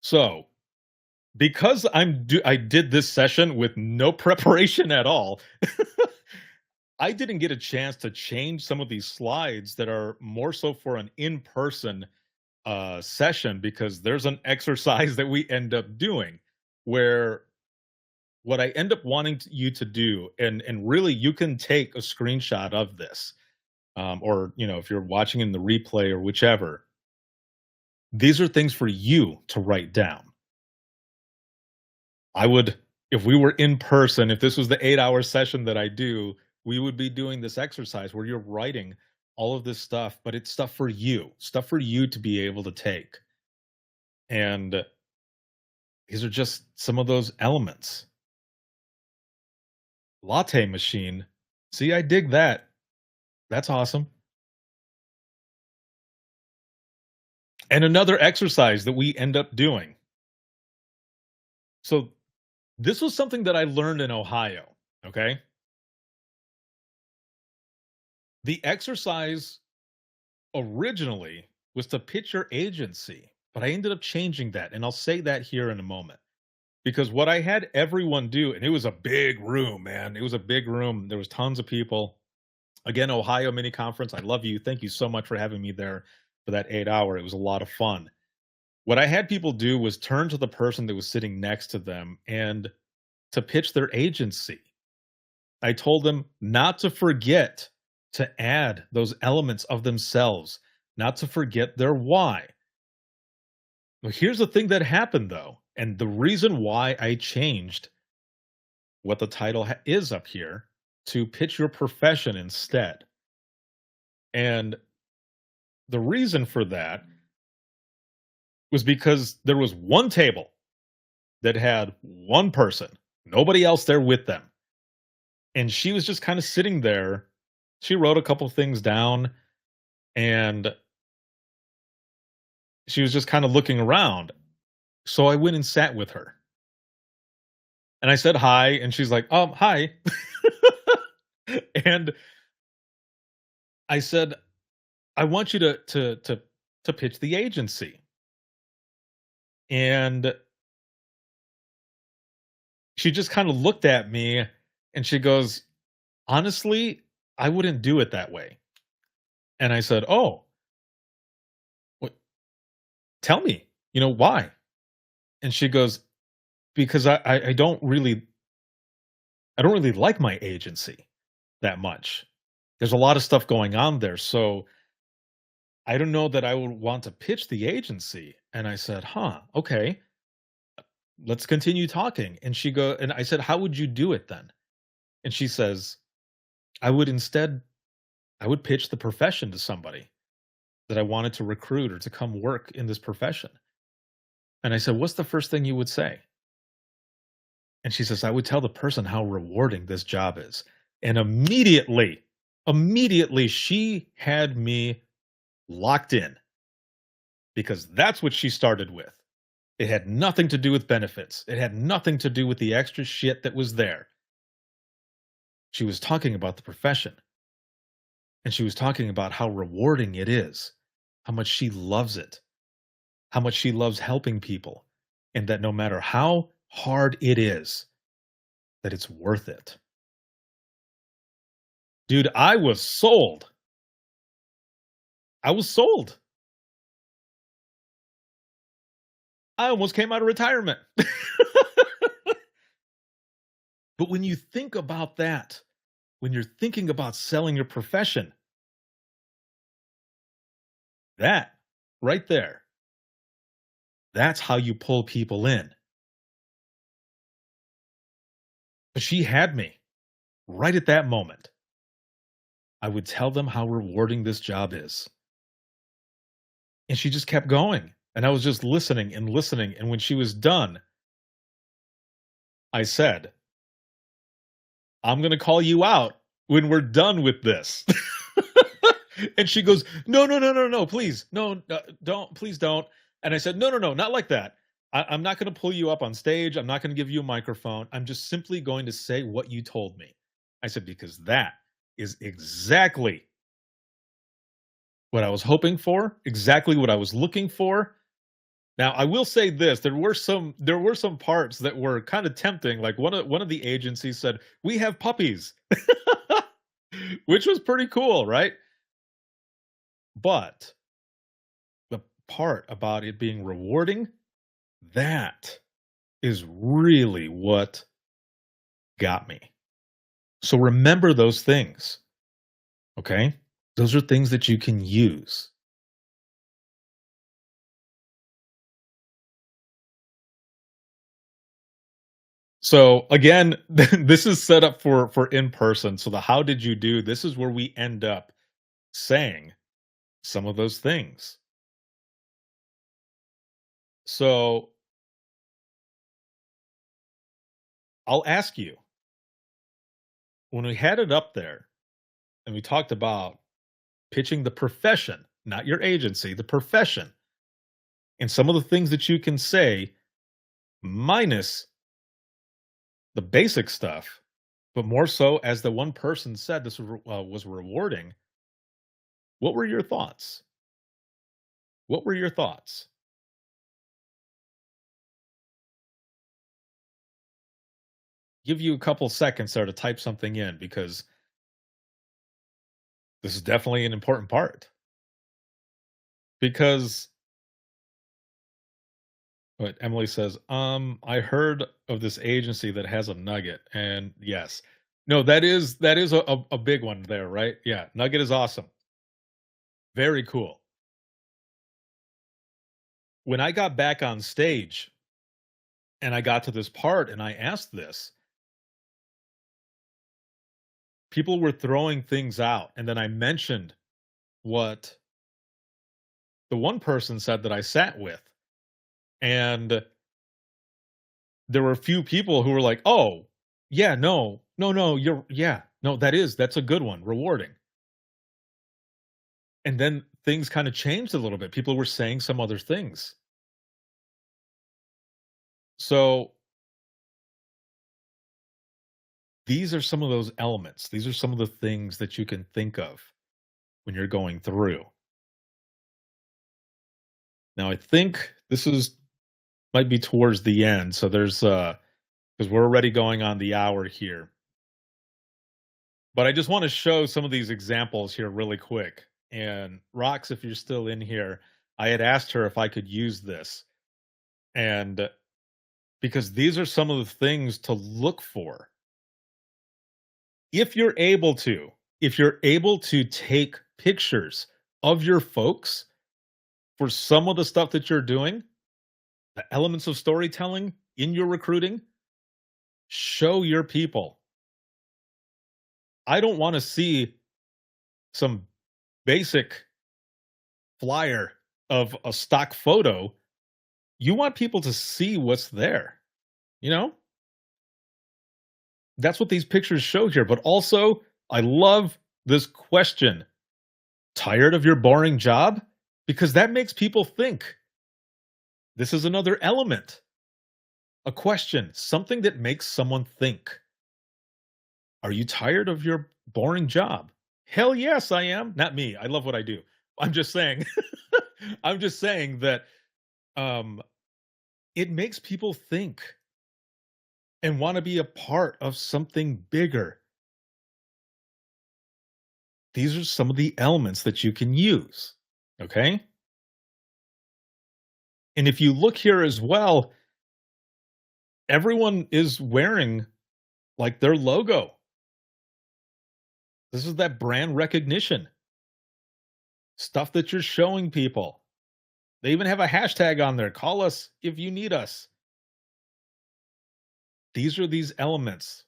So, because I did this session with no preparation at all, I didn't get a chance to change some of these slides that are more so for an in-person session because there's an exercise that we end up doing where what I end up wanting you to do, and really you can take a screenshot of this, or if you're watching in the replay or whichever, these are things for you to write down. I would, if we were in person, if this was the 8-hour session that I do, we would be doing this exercise where you're writing all of this stuff, but it's stuff for you to be able to take. And these are just some of those elements. Latte machine. See, I dig that. That's awesome. And another exercise that we end up doing. So this was something that I learned in Ohio, okay? The exercise originally was to pitch your agency, but I ended up changing that, and I'll say that here in a moment. Because what I had everyone do, and it was a big room, man. It was a big room. There was tons of people. Again, Ohio mini conference. I love you. Thank you so much for having me there for that 8-hour. It was a lot of fun. What I had people do was turn to the person that was sitting next to them and to pitch their agency. I told them not to forget to add those elements of themselves, not to forget their why. Well, here's the thing that happened, though, and the reason why I changed what the title is up here to pitch your profession instead. And the reason for that was because there was one table that had one person, nobody else there with them. And she was just kind of sitting there. She wrote a couple things down, and she was just kind of looking around. So I went and sat with her. And I said hi, and she's like, hi." And I said, "I want you to pitch the agency." And she just kind of looked at me and she goes, "Honestly, I wouldn't do it that way." And I said, "Oh, what, tell me, why?" And she goes, "Because I don't really like my agency that much. There's a lot of stuff going on there. So I don't know that I would want to pitch the agency." And I said, "Huh, okay. Let's continue talking." And I said, "How would you do it then?" And she says, "I would instead I would pitch the profession to somebody that I wanted to recruit or to come work in this profession." And I said, "What's the first thing you would say?" And she says, "I would tell the person how rewarding this job is." And immediately she had me locked in, because that's what she started with. It had nothing to do with benefits. It had nothing to do with the extra shit that was there. She was talking about the profession, and she was talking about how rewarding it is, how much she loves it, how much she loves helping people, and that no matter how hard it is, that it's worth it. Dude, I was sold. I was sold. I almost came out of retirement. But when you think about that, when you're thinking about selling your profession, that right there, that's how you pull people in. But she had me right at that moment. I would tell them how rewarding this job is. And she just kept going. And I was just listening and listening. And when she was done, I said, "I'm going to call you out when we're done with this." And she goes, "No, no, no, no, no, please. No, don't, please don't." And I said, "No, no, no, not like that. I'm not going to pull you up on stage. I'm not going to give you a microphone. I'm just simply going to say what you told me." I said, "Because that is exactly what I was hoping for, exactly what I was looking for." Now, I will say this, there were some parts that were kind of tempting. Like one of the agencies said, "We have puppies." Which was pretty cool, right? But the part about it being rewarding, that is really what got me. So remember those things, okay? Those are things that you can use. So again, this is set up for in person. So the how did you do? This is where we end up saying some of those things. So I'll ask you, when we had it up there and we talked about pitching the profession, not your agency, the profession, and some of the things that you can say, minus the basic stuff, but more so, as the one person said, this was rewarding. What were your thoughts? What were your thoughts? Give you a couple seconds there to type something in, because this is definitely an important part. Because what Emily says, I heard of this agency that has a nugget, and yes, no, that is a big one there, right? Yeah, nugget is awesome, very cool. When I got back on stage and I got to this part and I asked this, people were throwing things out, and then I mentioned what the one person said that I sat with, and there were a few people who were like, "Oh, yeah, no, no, no, you're yeah, no, that's a good one, rewarding." And then things kind of changed a little bit. People were saying some other things. So these are some of those elements. These are some of the things that you can think of when you're going through. Now, I think this is might be towards the end. So there's because we're already going on the hour here. But I just want to show some of these examples here really quick. And Rox, if you're still in here, I had asked her if I could use this. And because these are some of the things to look for. If you're able to, if you're able to take pictures of your folks for some of the stuff that you're doing, the elements of storytelling in your recruiting, show your people. I don't want to see some basic flyer of a stock photo. You want people to see what's there, you know? That's what these pictures show here. But also, I love this question. Tired of your boring job? Because that makes people think. This is another element. A question, something that makes someone think. Are you tired of your boring job? Hell yes, I am. Not me. I love what I do. I'm just saying. I'm just saying that it makes people think and want to be a part of something bigger. These are some of the elements that you can use. Okay. And if you look here as well, everyone is wearing like their logo. This is that brand recognition stuff that you're showing people. They even have a hashtag on there. Call us if you need us. These are these elements.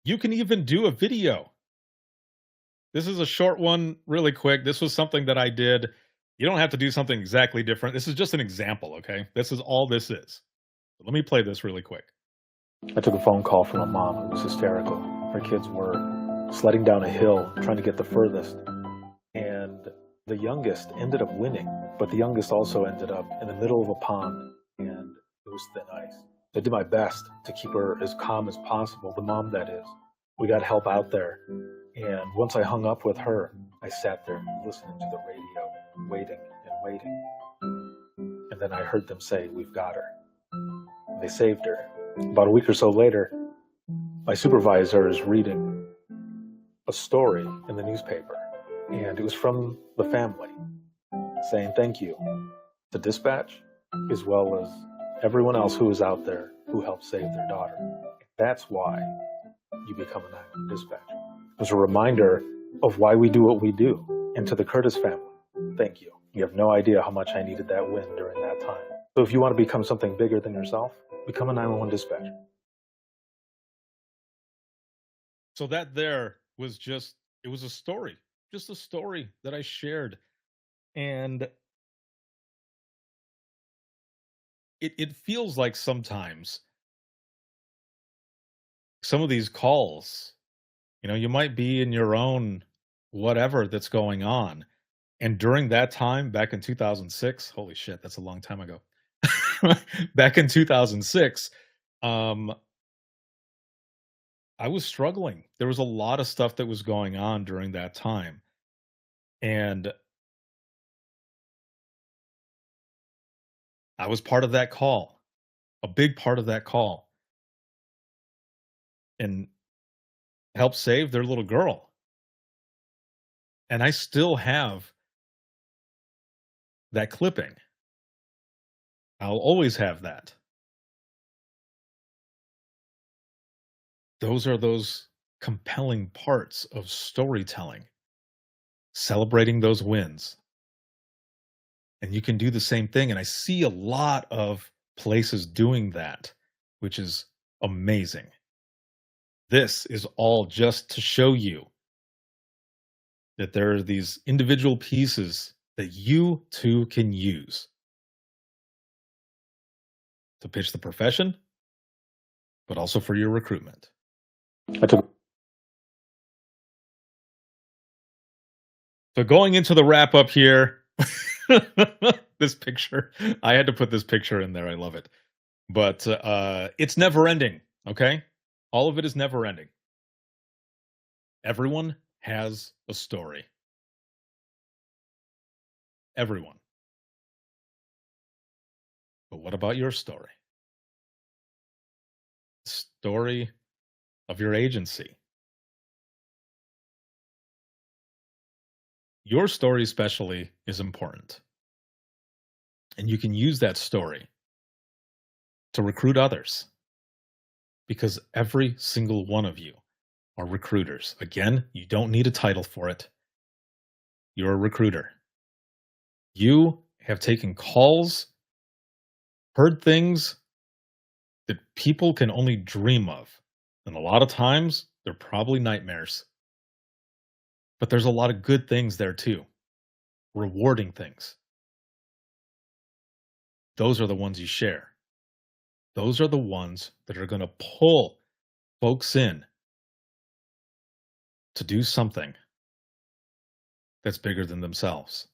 You can even do a video. This is a short one, really quick. This was something that I did. You don't have to do something exactly different. This is just an example, okay? This is all this is. But let me play this really quick. I took a phone call from a mom who was hysterical. Her kids were sledding down a hill, trying to get the furthest. And the youngest ended up winning, but the youngest also ended up in the middle of a pond, and it was thin ice. I did my best to keep her as calm as possible, the mom that is. We got help out there, and once I hung up with her, I sat there listening to the radio, waiting and waiting. And then I heard them say, "We've got her." They saved her. About a week or so later, my supervisor is reading a story in the newspaper, and it was from the family saying thank you to dispatch as well as everyone else who was out there who helped save their daughter. That's why you become a 911 dispatcher. It was a reminder of why we do what we do. And to the Curtis family, thank you. You have no idea how much I needed that win during that time. So if you want to become something bigger than yourself, become a 911 dispatcher. So that there was just, it was a story, just a story that I shared. And it feels like sometimes some of these calls, you might be in your own whatever that's going on. And during that time, back in 2006, holy shit, that's a long time ago. Back in 2006, I was struggling. There was a lot of stuff that was going on during that time. And I was part of that call, a big part of that call, and helped save their little girl. And I still have that clipping. I'll always have that. Those are those compelling parts of storytelling, celebrating those wins. And you can do the same thing. And I see a lot of places doing that, which is amazing. This is all just to show you that there are these individual pieces that you too can use to pitch the profession, but also for your recruitment. I took So going into the wrap up here, this picture, I had to put this picture in there. I love it. But it's never ending, okay? All of it is never ending. Everyone has a story. Everyone. But what about your story? Story of your agency. Your story, especially, is important. And you can use that story to recruit others because every single one of you are recruiters. Again, you don't need a title for it. You're a recruiter. You have taken calls, heard things that people can only dream of. And a lot of times, they're probably nightmares. But there's a lot of good things there too, rewarding things. Those are the ones you share. Those are the ones that are going to pull folks in to do something that's bigger than themselves.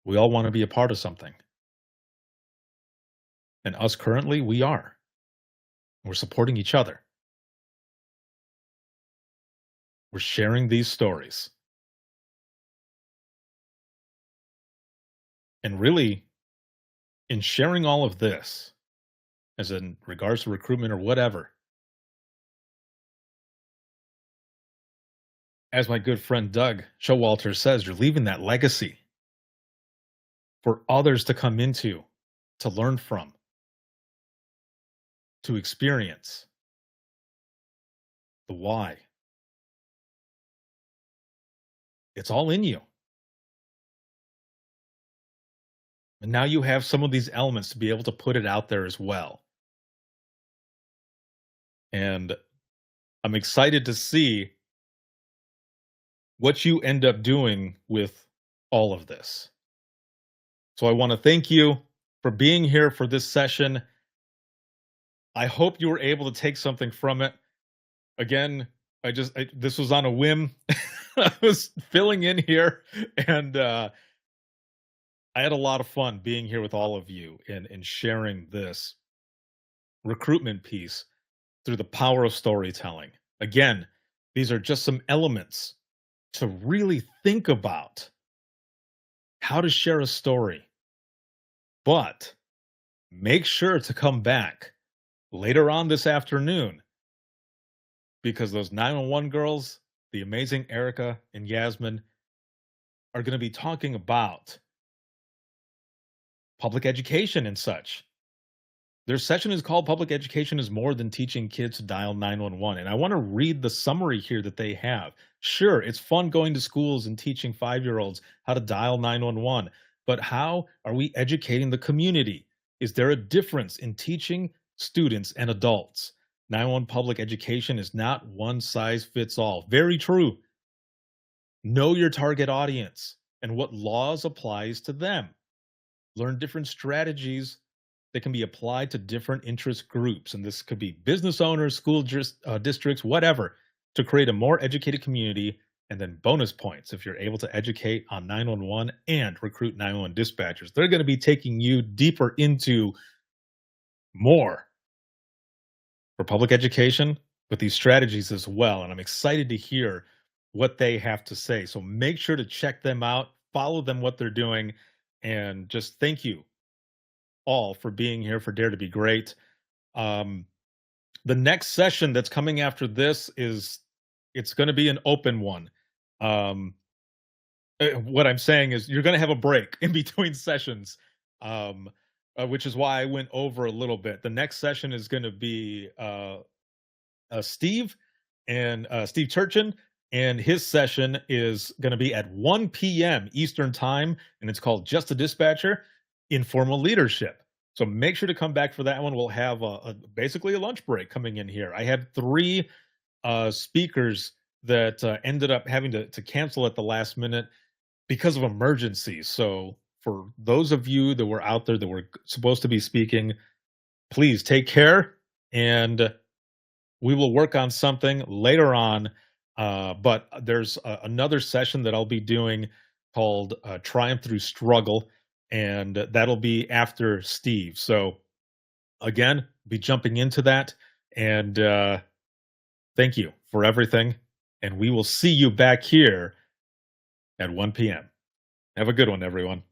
We all want to be a part of something. And us currently, we are. We're supporting each other. We're sharing these stories. And really, in sharing all of this, as in regards to recruitment or whatever, as my good friend Doug Showalter says, you're leaving that legacy for others to come into, to learn from, to experience the why. It's all in you. And now you have some of these elements to be able to put it out there as well. And I'm excited to see what you end up doing with all of this. So I want to thank you for being here for this session. I hope you were able to take something from it. Again, this was on a whim. I was filling in here, and I had a lot of fun being here with all of you and sharing this recruitment piece through the power of storytelling. Again, these are just some elements to really think about how to share a story. But make sure to come back later on this afternoon because those 911 girls, the amazing Erica and Yasmin, are going to be talking about public education and such. Their session is called Public Education is More Than Teaching Kids to Dial 911. And I want to read the summary here that they have. Sure, it's fun going to schools and teaching 5-year-olds how to dial 911, but how are we educating the community? Is there a difference in teaching students and adults? 911 public education is not one size fits all. Very true. Know your target audience and what laws applies to them. Learn different strategies that can be applied to different interest groups. And this could be business owners, school districts, whatever, to create a more educated community. And then bonus points if you're able to educate on 911 and recruit 911 dispatchers. They're going to be taking you deeper into more for public education with these strategies as well. And I'm excited to hear what they have to say. So make sure to check them out, follow them, what they're doing, and just thank you all for being here for Dare to Be Great. The next session that's coming after this it's going to be an open one. What I'm saying is you're going to have a break in between sessions, which is why I went over a little bit. The next session is going to be Steve Turchin, and his session is going to be at 1 p.m. Eastern Time, and it's called Just a Dispatcher, Informal Leadership. So make sure to come back for that one. We'll have basically a lunch break coming in here. I had 3 speakers that ended up having to cancel at the last minute because of emergencies. So for those of you that were out there that were supposed to be speaking, please take care, and we will work on something later on But there's another session that I'll be doing called Triumph Through Struggle, and that'll be after Steve. So, again, be jumping into that. And thank you for everything. And we will see you back here at 1 p.m. Have a good one, everyone.